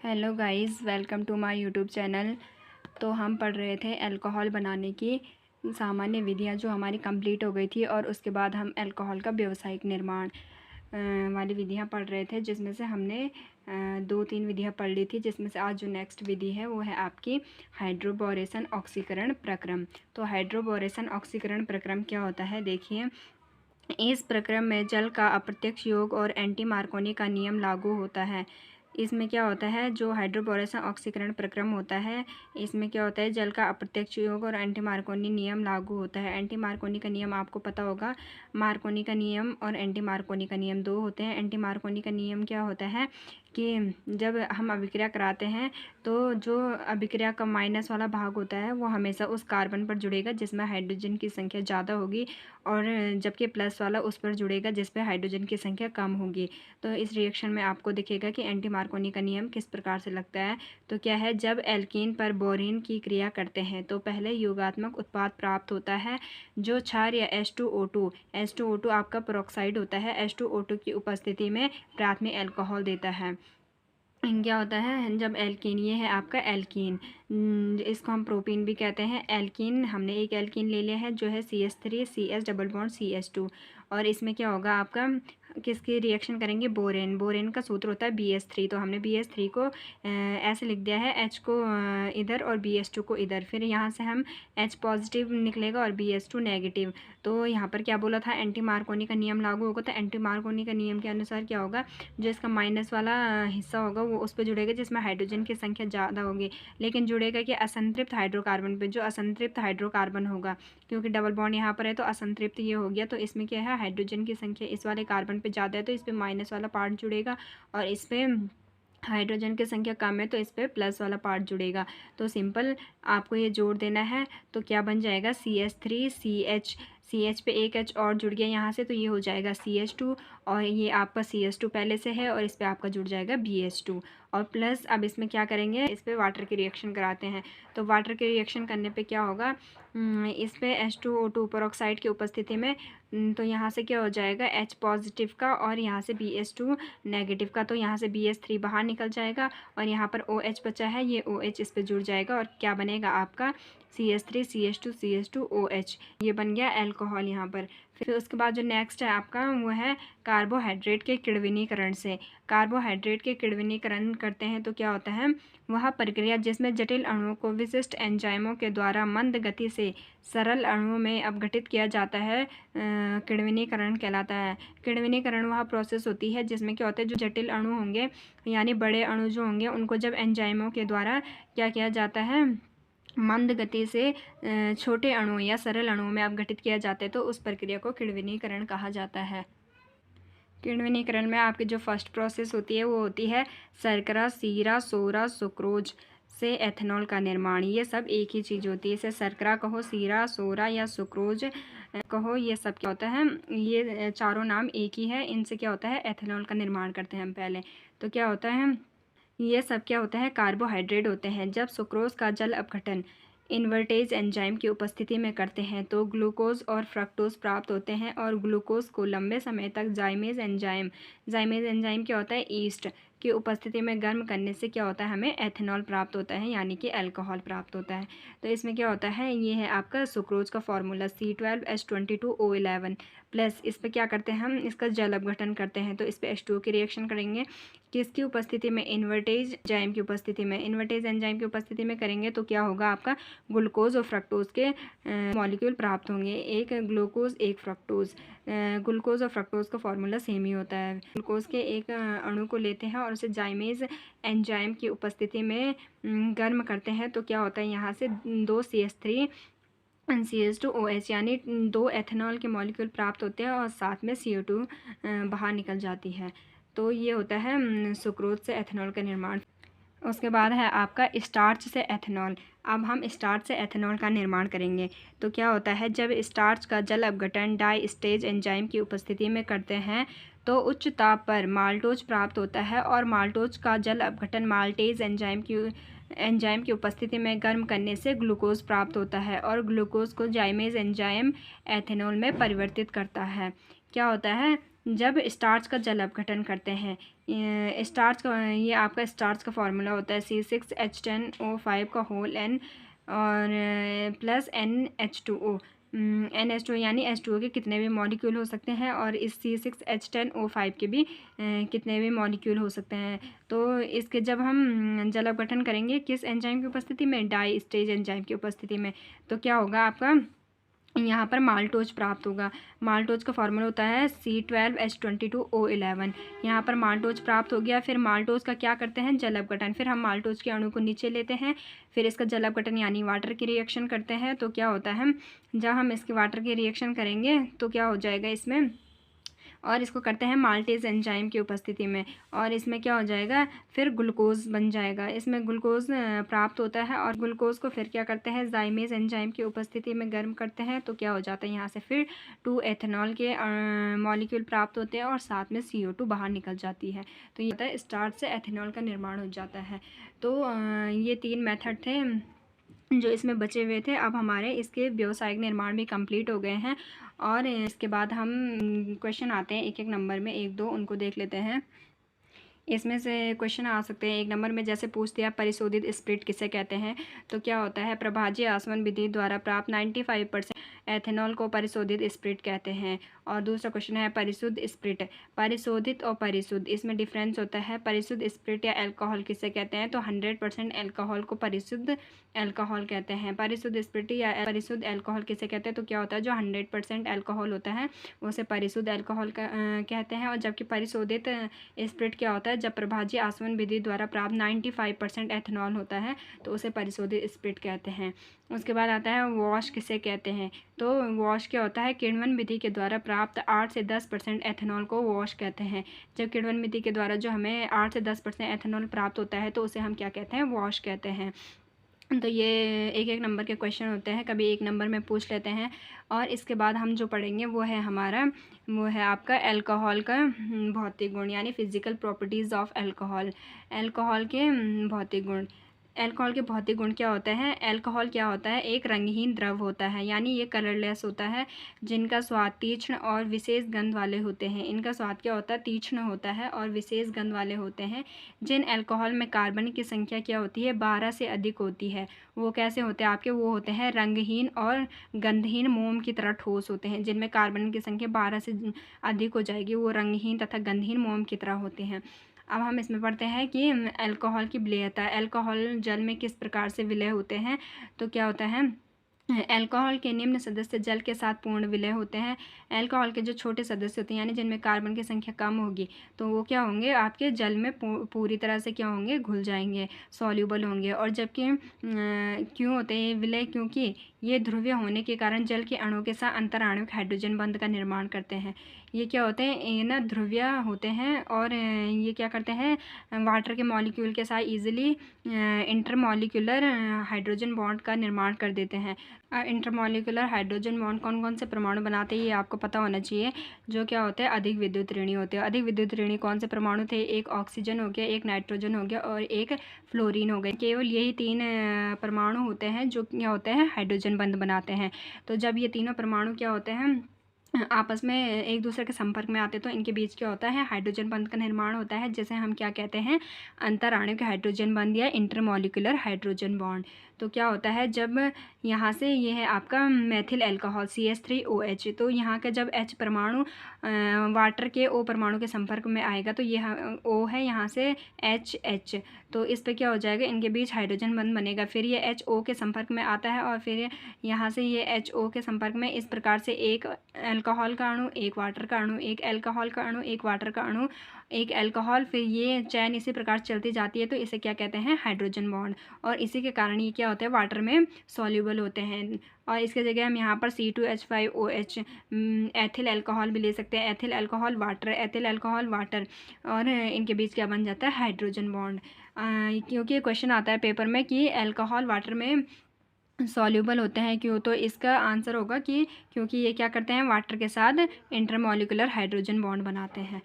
Hello guys, welcome to my YouTube channel. तो हम पढ़ रहे थे अल्कोहल बनाने की सामान्य विधियां जो हमारी कंप्लीट हो गई थी, और उसके बाद हम अल्कोहल का व्यावसायिक निर्माण वाली विधियां पढ़ रहे थे, जिसमें से हमने 2-3 विधियां पढ़ ली थी। जिसमें से आज जो नेक्स्ट विधि है वो है आपकी हाइड्रोबोरेशन ऑक्सीकरण प्रक्रम। तो हाइड्रोबोरेशन ऑक्सीकरण प्रक्रम क्या होता है, देखिए। इस प्रक्रम में जल का अप्रत्यक्ष योग और एंटी मार्कोनी का नियम लागू होता है। इसमें क्या होता है, जो हाइड्रोबोरेशन ऑक्सीकरण प्रक्रम होता है, इसमें क्या होता है, जल का अप्रत्यक्ष योग और एंटी मार्कोनी नियम लागू होता है। एंटी मार्कोनी का नियम आपको पता होगा। मार्कोनी का नियम और एंटी मार्कोनी का नियम दो होते हैं। एंटी मार्कोनी का नियम क्या होता है कि जब हम अभिक्रिया कराते हैं तो जो अभिक्रिया का माइनस वाला भाग होता है वो हमेशा उस कार्बन पर जुड़ेगा जिसमें हाइड्रोजन की संख्या ज़्यादा होगी, और जबकि प्लस वाला उस पर जुड़ेगा जिस पर हाइड्रोजन की संख्या कम होगी। तो इस रिएक्शन में आपको दिखेगा कि एंटी मार्कोनी का नियम किस प्रकार से लगता है। तो क्या है, जब एल्कीन पर बोरीन की क्रिया करते हैं तो पहले योगात्मक उत्पाद प्राप्त होता है जो क्षार या H2O2 आपका पेरोक्साइड होता है। H2O2 की उपस्थिति में प्राथमिक अल्कोहल देता है। क्या होता है, जब एल्कीन, ये है आपका एल्कीन, इसको हम प्रोपीन भी कहते हैं। एल्कीन, हमने एक एल्कीन ले लिया है जो है CH3 CS double bond CH2, और इसमें क्या होगा आपका, किसकी रिएक्शन करेंगे, बोरेन। बोरेन का सूत्र होता है BH3। तो हमने BH3 को ऐसे लिख दिया है, H को इधर और BH2 को इधर। फिर यहाँ से हम H पॉजिटिव निकलेगा और BH2 नेगेटिव। तो यहाँ पर क्या बोला था, एंटी मार्कोनी का नियम लागू होगा। तो एंटी मार्कोनी का नियम के अनुसार क्या होगा, जो इसका माइनस वाला हिस्सा होगा वो उस पर जुड़ेगा जिसमें हाइड्रोजन की संख्या ज़्यादा होगी, लेकिन जुड़ेगा कि असंतृप्त हाइड्रोकार्बन पे, जो असंतृप्त हाइड्रोकार्बन होगा, क्योंकि डबल बॉन्ड यहाँ पर है तो असंतृप्त ये हो गया। तो इसमें क्या है, हाइड्रोजन की संख्या इस वाले कार्बन पे ज़्यादा है तो इस पर माइनस वाला पार्ट जुड़ेगा, और इस पर हाइड्रोजन की संख्या कम है तो इस पर प्लस वाला पार्ट जुड़ेगा। तो सिंपल आपको ये जोड़ देना है। तो क्या बन जाएगा, CH3CH पे एक H और जुड़ गया यहाँ से, तो ये हो जाएगा CH2, और ये आपका CH2 पहले से है और इस पर आपका जुड़ जाएगा BH2, और प्लस अब इसमें क्या करेंगे, इस पर वाटर की रिएक्शन कराते हैं। तो वाटर की रिएक्शन करने पे क्या होगा, इस पे H2O2 पेरोक्साइड की उपस्थिति में, तो यहाँ से क्या हो जाएगा, H पॉजिटिव का और यहाँ से BH2 नेगेटिव का। तो यहाँ से BH3 बाहर निकल जाएगा और यहाँ पर OH बचा है, ये OH इस पर जुड़ जाएगा, और क्या बनेगा आपका CH3 CH2 CH2 OH, ये बन गया अल्कोहल यहाँ पर। फिर उसके बाद जो नेक्स्ट है आपका वो है कार्बोहाइड्रेट के किण्वनीकरण से। कार्बोहाइड्रेट के किण्वनीकरण करते हैं तो क्या होता है, वह प्रक्रिया जिसमें जटिल अणुओं को विशिष्ट एंजाइमों के द्वारा मंद गति से सरल अणुओं में अपघटित किया जाता है, किण्वनीकरण कहलाता है। किण्वनीकरण वह प्रोसेस होती है जिसमें क्या होता है, जो जटिल अणु होंगे यानी बड़े अणु जो होंगे उनको जब एंजाइमों के द्वारा क्या किया जाता है, मंद गति से छोटे अणु या सरल अणुओं में अपघटित किया जाता है, तो उस प्रक्रिया को किण्वनीकरण कहा जाता है। किण्वनीकरण में आपकी जो फर्स्ट प्रोसेस होती है वो होती है शर्करा, शीरा, सोरा, सुक्रोज से एथेनॉल का निर्माण। ये सब एक ही चीज़ होती है। इसे शर्करा कहो, शीरा, सोरा या सुक्रोज कहो, ये सब क्या होता है, ये चारों नाम एक ही है। इनसे क्या होता है, एथेनॉल का निर्माण करते हैं हम पहले। तो क्या होता है, ये सब क्या होता है, कार्बोहाइड्रेट होते हैं। जब सुक्रोज का जल अपघटन इन्वर्टेज एंजाइम की उपस्थिति में करते हैं तो ग्लूकोज और फ्रक्टोज प्राप्त होते हैं, और ग्लूकोज को लंबे समय तक जाइमेज एंजाइम क्या होता है, ईस्ट की उपस्थिति में गर्म करने से क्या होता है, हमें एथेनॉल प्राप्त होता है, यानी कि अल्कोहल प्राप्त होता है। तो इसमें क्या होता है, ये है आपका सुक्रोज का फॉर्मूला C12H22O11 प्लस। इस पर क्या करते हैं हम, इसका जल अपघटन करते हैं, तो इस पर H2O की रिएक्शन करेंगे, किसकी उपस्थिति में, इन्वर्टेज एंजाइम की उपस्थिति में। इन्वर्टेज एंजाइम की उपस्थिति में करेंगे तो क्या होगा, आपका ग्लूकोज और फ्रक्टोज के मॉलिक्यूल प्राप्त होंगे, एक ग्लूकोज एक फ्रक्टोज। ग्लूकोज और फ्रक्टोज का फॉर्मूला सेम ही होता है। ग्लूकोज के एक अणु को लेते हैं और उसे जाइमेज एंजाइम की उपस्थिति में गर्म करते हैं, तो क्या होता है, यहाँ से 2 CH3 CH2OH यानी 2 एथेनॉल के मॉलिक्यूल प्राप्त होते हैं, और साथ में CO2 बाहर निकल जाती है। तो ये होता है सुक्रोज से एथेनॉल का निर्माण। उसके बाद है आपका स्टार्च से एथेनॉल। अब हम स्टार्च से एथेनॉल का निर्माण करेंगे। तो क्या होता है, जब स्टार्च का जल अपघटन डाई स्टेज एंजाइम की उपस्थिति में करते हैं तो उच्च ताप पर माल्टोज प्राप्त होता है, और माल्टोज का जल अपघटन माल्टेज एंजाइम की उपस्थिति में गर्म करने से ग्लूकोज प्राप्त होता है, और ग्लूकोज को जाइमेज एंजाइम एथेनॉल में परिवर्तित करता है। क्या होता है, जब स्टार्च का जल अपघटन करते हैं, स्टार्च का, ये आपका स्टार्च का फार्मूला होता है C6H10O5 का होल N और प्लस NH2O। NH2 यानी H2O के कितने भी मॉलिक्यूल हो सकते हैं और इस C6H10O5 के भी कितने भी मॉलिक्यूल हो सकते हैं। तो इसके जब हम जल अपघटन करेंगे किस एंजाइम की उपस्थिति में, डाई स्टेज एंजाइम की उपस्थिति में, तो क्या होगा आपका यहाँ पर माल्टोज प्राप्त होगा। माल्टोज का फार्मूला होता है C12H22O11। यहाँ पर माल्टोज प्राप्त हो गया। फिर माल्टोज का क्या करते हैं, जल अपघटन। फिर हम माल्टोज के अणु को नीचे लेते हैं, फिर इसका जल अपघटन यानी वाटर की रिएक्शन करते हैं। तो क्या होता है, जब हम इसके वाटर की रिएक्शन करेंगे तो क्या हो जाएगा इसमें, और इसको करते हैं माल्टेज एंजाइम की उपस्थिति में, और इसमें क्या हो जाएगा, फिर ग्लूकोज बन जाएगा। इसमें ग्लूकोज प्राप्त होता है और ग्लूकोज को फिर क्या करते हैं, जाइमेज एंजाइम की उपस्थिति में गर्म करते हैं। तो क्या हो जाता है, यहाँ से फिर 2 एथेनॉल के मॉलिक्यूल प्राप्त होते हैं और साथ में CO2 बाहर निकल जाती है। तो ये होता है स्टार्च से एथेनॉल का निर्माण हो जाता है। तो ये 3 मेथड थे जो इसमें बचे हुए थे। अब हमारे इसके व्यावसायिक निर्माण भी कंप्लीट हो गए हैं और इसके बाद हम क्वेश्चन आते हैं एक एक नंबर में, 1-2 उनको देख लेते हैं। इसमें से क्वेश्चन आ सकते हैं 1 नंबर में, जैसे पूछ दिया परिशोधित स्प्रिट किसे कहते हैं। तो क्या होता है, प्रभाज्य आसवन विधि द्वारा प्राप्त 95% एथेनॉल को परिशोधित स्प्रिट कहते हैं। और दूसरा क्वेश्चन है परिशुद्ध स्प्रिट, परिशोधित और परिशुद्ध इसमें डिफरेंस होता है। परिशुद्ध स्प्रिट या अल्कोहल किसे कहते हैं, तो 100% अल्कोहल को परिशुद्ध अल्कोहल कहते हैं। परिशुद्ध स्प्रिट या परिशुद्ध अल्कोहल किसे कहते हैं, तो क्या होता है, जो 100% अल्कोहल होता है उसे परिशुद्ध अल्कोहल कहते हैं। और जबकि परिशोधित स्प्रिट क्या होता है, जब प्रभाज्य आसवन विधि द्वारा प्राप्त 95% एथेनॉल होता है तो उसे परिशोधित स्प्रिट कहते हैं। उसके बाद आता है वॉश किसे कहते हैं, तो वॉश क्या होता है, किण्वन विधि के द्वारा प्राप्त 8 से 10% एथेनॉल को वॉश कहते हैं। जब किण्वन विधि के द्वारा जो हमें 8 से 10% एथेनॉल प्राप्त होता है तो उसे हम क्या कहते हैं, वॉश कहते हैं। तो ये एक एक नंबर के क्वेश्चन होते हैं, कभी 1 नंबर में पूछ लेते हैं। और इसके बाद हम जो पढ़ेंगे वो है आपका अल्कोहल का भौतिक गुण, यानी physical properties of alcohol. Alcohol के भौतिक गुण। अल्कोहल के भौतिक गुण क्या होते हैं, अल्कोहल क्या होता है, एक रंगहीन द्रव होता है, यानी ये कलरलेस होता है, जिनका स्वाद तीक्ष्ण और विशेष गंध वाले होते हैं। इनका स्वाद क्या होता है, तीक्ष्ण होता है और विशेष गंध वाले होते हैं। जिन अल्कोहल में कार्बन की संख्या क्या होती है, 12 से अधिक होती है, वो कैसे होते हैं आपके, वो होते हैं रंगहीन और गंधहीन मोम की तरह ठोस होते हैं। जिनमें कार्बन की संख्या 12 से अधिक हो जाएगी वो रंगहीन तथा गंधहीन मोम की तरह होते हैं। अब हम इसमें पढ़ते हैं कि अल्कोहल की विलेयता। अल्कोहल जल में किस प्रकार से विलय होते हैं, तो क्या होता है, अल्कोहल के निम्न सदस्य जल के साथ पूर्ण विलय होते हैं। अल्कोहल के जो छोटे सदस्य होते हैं यानी जिनमें कार्बन की संख्या कम होगी तो वो क्या होंगे, आपके जल में पूरी तरह से क्या होंगे, घुल जाएंगे, सॉल्यूबल होंगे। और जबकि क्यों होते हैं ये विलय, क्योंकि ये ध्रुवीय होने के कारण जल के अणुओं के साथ अंतराणविक हाइड्रोजन बंध का निर्माण करते हैं। ये क्या होते हैं, ये ना ध्रुवीय होते हैं और ये क्या करते हैं, वाटर के मॉलिक्यूल के साथ ईजिली इंटरमॉलिक्यूलर हाइड्रोजन बॉन्ड का निर्माण कर देते हैं। इंटरमॉलिक्यूलर हाइड्रोजन बॉन्ड कौन कौन से परमाणु बनाते हैं ये आपको पता होना चाहिए, जो क्या होते हैं, अधिक विद्युत ऋणी होते हैं। अधिक विद्युत ऋणी कौन से परमाणु थे, एक ऑक्सीजन हो गया, एक नाइट्रोजन हो गया और एक फ्लोरीन हो गया। केवल यही 3 परमाणु होते हैं जो क्या होते हैं, हाइड्रोजन बंध बनाते हैं। तो जब ये तीनों परमाणु क्या होते हैं, आपस में एक दूसरे के संपर्क में आते तो इनके बीच क्या होता है, हाइड्रोजन बंध का निर्माण होता है, जिसे हम क्या कहते हैं, अंतराणविक हाइड्रोजन बंध या इंटरमॉलिक्यूलर हाइड्रोजन बॉन्ड। तो क्या होता है, जब यहाँ से ये है आपका मेथिल अल्कोहल CH3OH, तो यहाँ का जब H परमाणु वाटर के O परमाणु के संपर्क में आएगा तो ये O है, यहाँ से HH, तो इस पे क्या हो जाएगा, इनके बीच हाइड्रोजन बंध बनेगा। फिर ये HO के संपर्क में आता है और फिर यहाँ से ये HO के संपर्क में, इस प्रकार से एक अल्कोहल का अणु, एक वाटर का अणु, एक अल्कोहल का अणु, एक वाटर का अणु, एक अल्कोहल, फिर ये चैन इसी प्रकार चलती जाती है, तो इसे क्या कहते हैं, हाइड्रोजन बॉन्ड। और इसी के कारण ये क्या होता है, वाटर में सॉल्यूबल होते हैं। और इसके जगह हम यहाँ पर C2H5OH एथिल अल्कोहल भी ले सकते हैं, ethyl alcohol water, ethyl alcohol water, और इनके बीच क्या बन जाता है, हाइड्रोजन बॉन्ड। क्योंकि क्वेश्चन आता है पेपर में कि अल्कोहल वाटर में सॉल्यूबल होते हैं क्यों, तो इसका आंसर होगा कि क्योंकि ये क्या करते हैं, वाटर के साथ इंटरमॉलिक्यूलर हाइड्रोजन बॉन्ड बनाते हैं।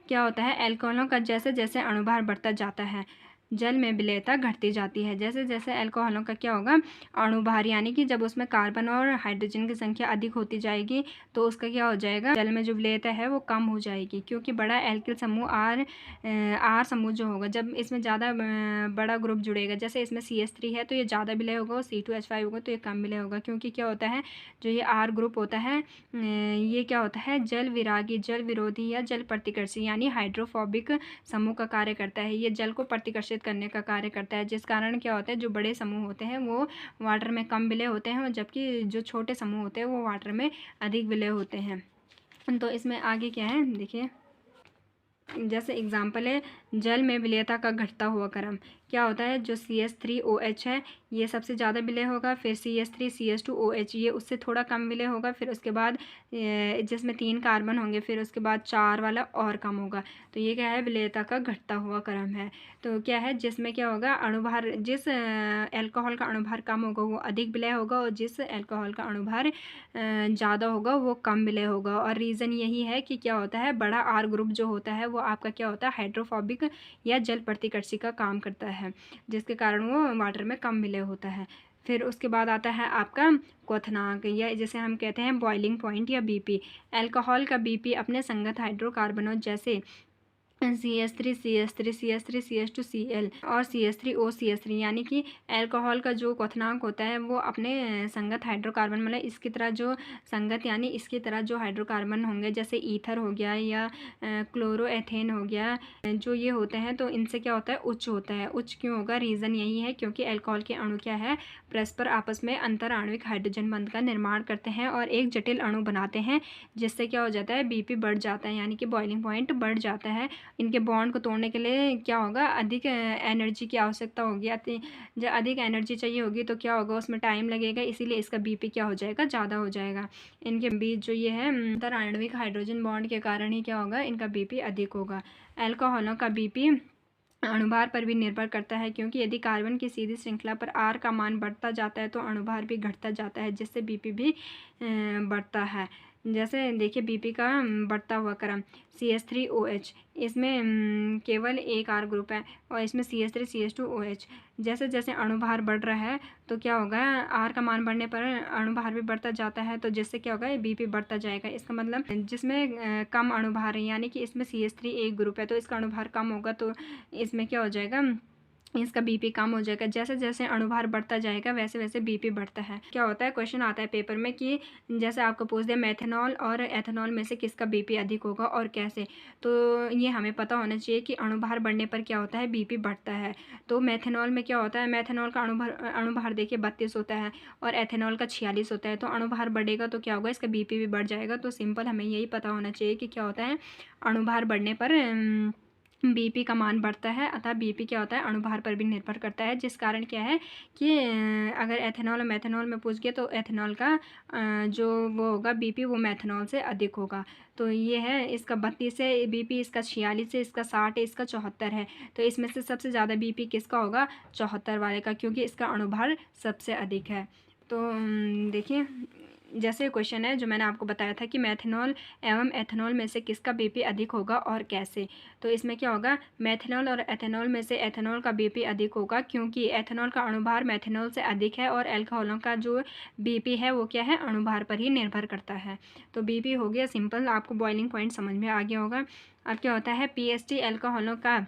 क्या होता है, अल्कोहलों का जैसे जैसे अणुभार बढ़ता जाता है, जल में विलेयता घटती जाती है। जैसे जैसे अल्कोहलों का क्या होगा, अणुभार यानी कि जब उसमें कार्बन और हाइड्रोजन की संख्या अधिक होती जाएगी तो उसका क्या हो जाएगा, जल में जो विलेयता है वो कम हो जाएगी। क्योंकि बड़ा एल्किल समूह आर समूह जो होगा, जब इसमें ज़्यादा बड़ा ग्रुप जुड़ेगा, जैसे इसमें CH3 है तो ये ज़्यादा विलय होगा, और C2H5 होगा तो ये कम विलय होगा। क्योंकि क्या होता है, जो ये आर ग्रुप होता है ये क्या होता है, जल विरागी, जल विरोधी या जल प्रतिकर्षी यानी हाइड्रोफोबिक समूह का कार्य करता है। ये जल को प्रतिकर्षित करने का कार्य करता है, जिस कारण क्या होता है, जो बड़े समूह होते हैं वो वाटर में कम विलय होते हैं, और जबकि जो छोटे समूह होते हैं वो वाटर में अधिक विलय होते हैं। तो इसमें आगे क्या है देखिए, जैसे एग्जाम्पल है, जल में विलेयता का घटता हुआ क्रम क्या होता है, जो CH3OH है ये सबसे ज़्यादा विलय होगा, फिर CH3CH2OH ये उससे थोड़ा कम विलय होगा, फिर उसके बाद जिसमें 3 कार्बन होंगे, फिर उसके बाद 4 वाला और कम होगा। तो ये क्या है, विलयता का घटता हुआ क्रम है। तो क्या है, जिसमें क्या होगा, अणुभार, जिस अल्कोहल का अणुभार कम होगा वो अधिक विलय होगा, और जिस अल्कोहल का अणुभार ज़्यादा होगा वो कम विलय होगा। और रीज़न यही है कि क्या होता है, बड़ा आर ग्रुप जो होता है वो आपका क्या होता है, हाइड्रोफोबिक या जल प्रतिकर्षी का काम करता है, जिसके कारण वो वाटर में कम विलय होता है। फिर उसके बाद आता है आपका क्वथनांक, या जिसे हम कहते हैं बॉइलिंग पॉइंट या BP। अल्कोहल का BP अपने संगत हाइड्रोकार्बनों जैसे CH3 CH3 CH3 CH2 Cl और CH3O CH3 यानी कि अल्कोहल का जो क्वथनांक होता है वो अपने संगत हाइड्रोकार्बन, मतलब इसकी तरह जो संगत यानी इसकी तरह जो हाइड्रोकार्बन होंगे, जैसे ईथर हो गया या क्लोरोएथेन हो गया, जो ये होते हैं तो इनसे क्या होता है, उच्च होता है। उच्च क्यों होगा, रीज़न यही है क्योंकि अल्कोहल के अणु क्या है, परस्पर आपस में अंतर आणविक हाइड्रोजन बंध का निर्माण करते हैं और एक जटिल अणु बनाते हैं, जिससे क्या हो जाता है, BP बढ़ जाता है, यानी कि बॉइलिंग पॉइंट बढ़ जाता है। इनके बॉन्ड को तोड़ने के लिए क्या होगा, अधिक एनर्जी की आवश्यकता होगी। जब अधिक एनर्जी चाहिए होगी तो क्या होगा, उसमें टाइम लगेगा, इसीलिए इसका BP क्या हो जाएगा, ज़्यादा हो जाएगा। इनके बीच जो ये है अंतराण्विक हाइड्रोजन बॉन्ड के कारण ही क्या होगा, इनका BP अधिक होगा। अल्कोहलों का BP अणुभार पर भी निर्भर करता है, क्योंकि यदि कार्बन की सीधी श्रृंखला पर R का मान बढ़ता जाता है तो अणुभार भी घटता जाता है, जिससे BP भी बढ़ता है। जैसे देखिए BP का बढ़ता हुआ क्रम, CH3OH, इसमें केवल एक R ग्रुप है, और इसमें CH3 CH2OH। जैसे जैसे अणुभार बढ़ रहा है तो क्या होगा, R का मान बढ़ने पर अणुभार भी बढ़ता जाता है, तो जिससे क्या होगा, BP बढ़ता जाएगा। इसका मतलब जिसमें कम अणुभार है, यानी कि इसमें CH3 एक ग्रुप है तो इसका अणुभार कम होगा, तो इसमें क्या हो जाएगा, इसका BP कम हो जाएगा। जैसे जैसे अणुभार बढ़ता जाएगा वैसे वैसे BP बढ़ता है। क्या होता है, क्वेश्चन आता है पेपर में कि जैसे आपको पूछ दिया मेथनॉल और एथेनॉल में से किसका BP अधिक होगा और कैसे, तो ये हमें पता होना चाहिए कि अणुभार बढ़ने पर क्या होता है, BP बढ़ता है। तो मेथनॉल में क्या होता है, मेथनॉल का अणुभार देखिए 32 होता है और एथेनॉल का 46 होता है, तो अणुभार बढ़ेगा तो क्या होगा, इसका BP भी बढ़ जाएगा। तो सिंपल हमें यही पता होना चाहिए कि क्या होता है, अणुभार बढ़ने पर BP का मान बढ़ता है, अतः BP क्या होता है, अणुभार पर भी निर्भर करता है, जिस कारण क्या है कि अगर एथेनॉल और मेथनॉल में पूछ गया तो एथेनॉल का जो वो होगा BP वो मेथनॉल से अधिक होगा। तो ये है, इसका 32 है BP, इसका 46 है, इसका 60 है, इसका 74 है। तो इसमें से सबसे ज़्यादा BP किसका होगा, 74 वाले का, क्योंकि इसका अणुभार सबसे अधिक है। तो देखिए, जैसे क्वेश्चन है जो मैंने आपको बताया था कि मेथनॉल एवं एथेनॉल में से किसका BP अधिक होगा और कैसे, तो इसमें क्या होगा, मेथनॉल और एथेनॉल में से एथेनॉल का BP अधिक होगा, क्योंकि एथेनॉल का अणुभार मेथनॉल से अधिक है, और अल्कोहलों का जो BP है वो क्या है, अणुभार पर ही निर्भर करता है। तो BP हो गया सिंपल, आपको बॉइलिंग पॉइंट समझ में आ गया होगा। अब क्या होता है, PST अल्कोहलों का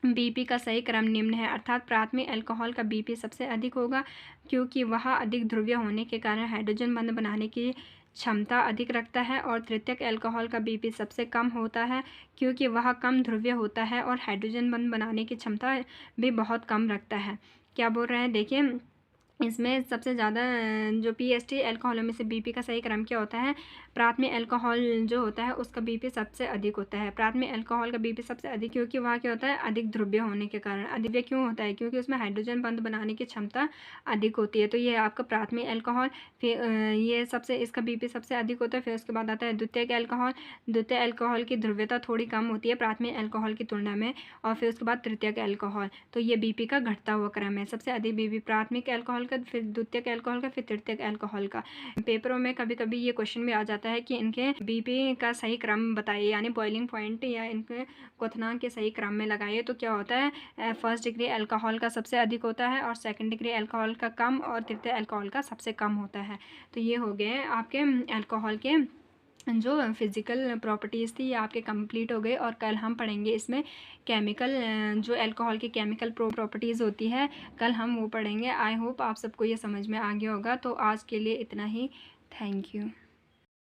BP का सही क्रम निम्न है, अर्थात प्राथमिक अल्कोहल का BP सबसे अधिक होगा, क्योंकि वह अधिक ध्रुवीय होने के कारण हाइड्रोजन बंध बनाने की क्षमता अधिक रखता है, और तृतीयक अल्कोहल का BP सबसे कम होता है, क्योंकि वह कम ध्रुवीय होता है और हाइड्रोजन बंध बनाने की क्षमता भी बहुत कम रखता है। क्या बोल रहे हैं देखिए, इसमें सबसे ज़्यादा जो PST अल्कोहलों में से BP का सही क्रम क्या होता है, प्राथमिक अल्कोहल जो होता है उसका BP सबसे अधिक होता है। प्राथमिक अल्कोहल का BP सबसे अधिक क्योंकि वहाँ क्या होता है, अधिक ध्रुवीय होने के कारण। अधिक क्यों होता है, क्योंकि उसमें हाइड्रोजन बंध बनाने की क्षमता अधिक होती है। तो ये आपका प्राथमिक अल्कोहल, फिर ये सबसे इसका BP सबसे अधिक होता है। फिर उसके बाद आता है द्वितीयक अल्कोहल। द्वितीय अल्कोहल की ध्रुवीयता थोड़ी कम होती है प्राथमिक अल्कोहल की तुलना में। और फिर उसके बाद तृतीयक अल्कोहल, तो ये BP का घटता हुआ क्रम है। सबसे अधिक BP प्राथमिक अल्कोहल का, फिर द्वितीयक अल्कोहल का, फिर तृतीयक अल्कोहल का। पेपरों में कभी कभी ये क्वेश्चन भी आ जाता है कि इनके बीपी का सही क्रम बताइए, यानी बॉइलिंग पॉइंट या इनके क्वथनांक के सही क्रम में लगाइए। तो क्या होता है, फर्स्ट डिग्री अल्कोहल का सबसे अधिक होता है और सेकंड डिग्री अल्कोहल का कम और तृतीय अल्कोहल का सबसे कम होता है। तो ये हो गए आपके अल्कोहल के जो फिज़िकल प्रॉपर्टीज़ थी ये आपके कंप्लीट हो गए। और कल हम पढ़ेंगे इसमें केमिकल, जो अल्कोहल की केमिकल प्रॉपर्टीज़ होती है, कल हम वो पढ़ेंगे। आई होप आप सबको ये समझ में आ गया होगा। तो आज के लिए इतना ही। Thank you.